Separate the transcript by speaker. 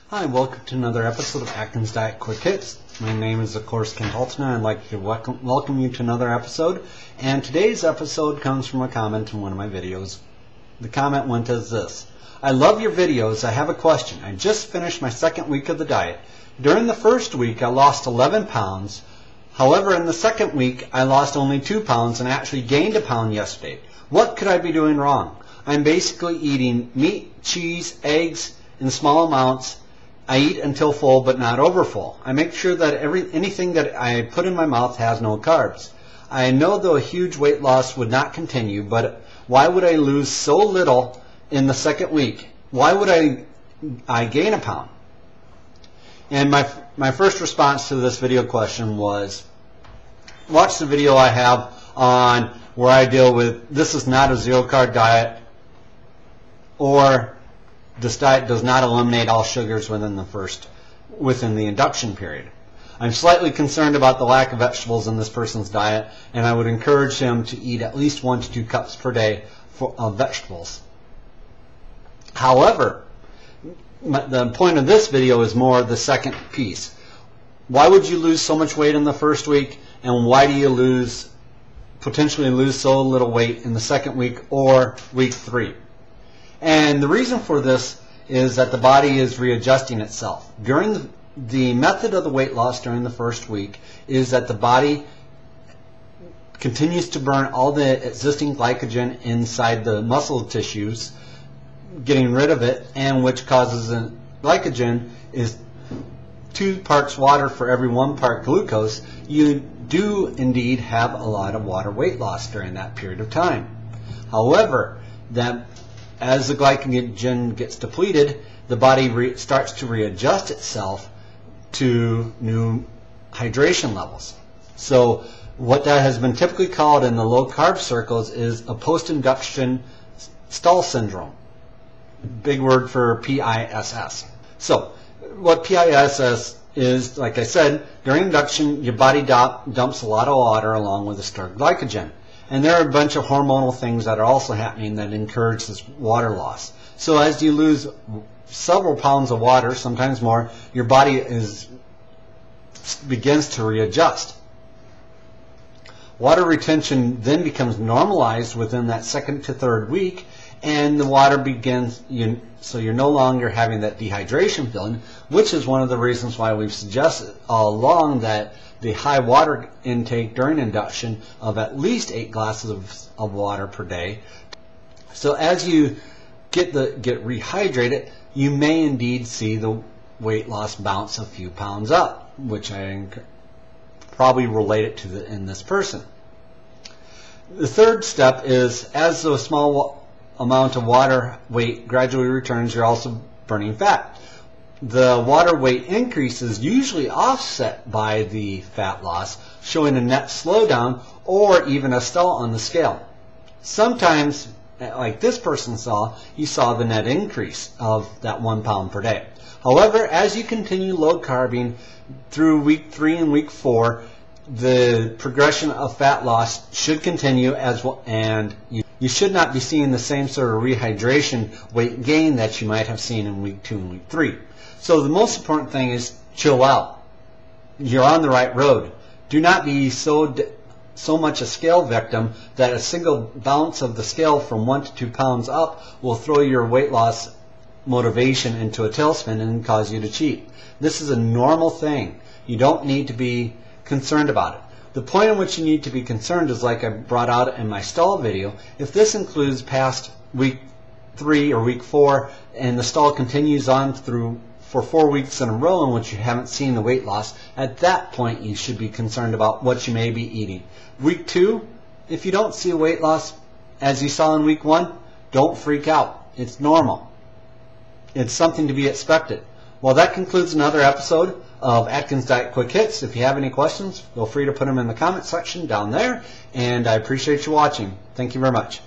Speaker 1: Hi, welcome to another episode of Atkins Diet Quick Hits. My name is, of course, Ken Halton, and I'd like to welcome you to another episode. And today's episode comes from a comment in one of my videos. The comment went as this: I love your videos. I have a question. I just finished my second week of the diet. During the first week, I lost 11 pounds. However, in the second week, I lost only 2 pounds and actually gained a pound yesterday. What could I be doing wrong? I'm basically eating meat, cheese, eggs in small amounts. I eat until full, but not over full. I make sure that anything that I put in my mouth has no carbs. I know though a huge weight loss would not continue, but why would I lose so little in the second week? Why would I gain a pound? And my first response to this video question was, watch the video I have on where I deal with this is not a zero-carb diet, or this diet does not eliminate all sugars within the induction period. I'm slightly concerned about the lack of vegetables in this person's diet, and I would encourage him to eat at least 1 to 2 cups per day of vegetables. However, the point of this video is more the second piece. Why would you lose so much weight in the first week, and why do you potentially lose so little weight in the second week or week 3? And the reason for this is that the body is readjusting itself. During the method of the weight loss during the first week is that the body continues to burn all the existing glycogen inside the muscle tissues, getting rid of it, and which causes glycogen is 2 parts water for every 1 part glucose. You do indeed have a lot of water weight loss during that period of time. However, as the glycogen gets depleted, the body starts to readjust itself to new hydration levels. So what that has been typically called in the low-carb circles is a post-induction stall syndrome. Big word for PISS. So what PISS is, like I said, during induction, your body dumps a lot of water along with the stored glycogen. And there are a bunch of hormonal things that are also happening that encourage this water loss. So as you lose several pounds of water, sometimes more, your body begins to readjust. Water retention then becomes normalized within that second to third week, and the water begins, so you're no longer having that dehydration feeling, which is one of the reasons why we've suggested all along that the high water intake during induction of at least 8 glasses of water per day. So as you get rehydrated, you may indeed see the weight loss bounce a few pounds up, which I probably relate it to in this person. The third step is, as the small amount of water weight gradually returns, you're also burning fat. The water weight increase is usually offset by the fat loss, showing a net slowdown or even a stall on the scale. Sometimes, like this person saw, you saw the net increase of that 1 pound per day. However, as you continue low carbing through week 3 and week 4, the progression of fat loss should continue as well, and you should not be seeing the same sort of rehydration weight gain that you might have seen in week 2 and week 3. So the most important thing is chill out. You're on the right road. Do not be so much a scale victim that a single bounce of the scale from 1 to 2 pounds up will throw your weight loss motivation into a tailspin and cause you to cheat. This is a normal thing. You don't need to be concerned about it. The point in which you need to be concerned is, like I brought out in my stall video, if this includes past week 3 or week 4 and the stall continues on for 4 weeks in a row in which you haven't seen the weight loss, at that point you should be concerned about what you may be eating. Week 2, if you don't see a weight loss as you saw in week 1, don't freak out. It's normal. It's something to be expected. Well, that concludes another episode of Atkins Diet Quick Hits. If you have any questions, feel free to put them in the comment section down there, and I appreciate you watching. Thank you very much.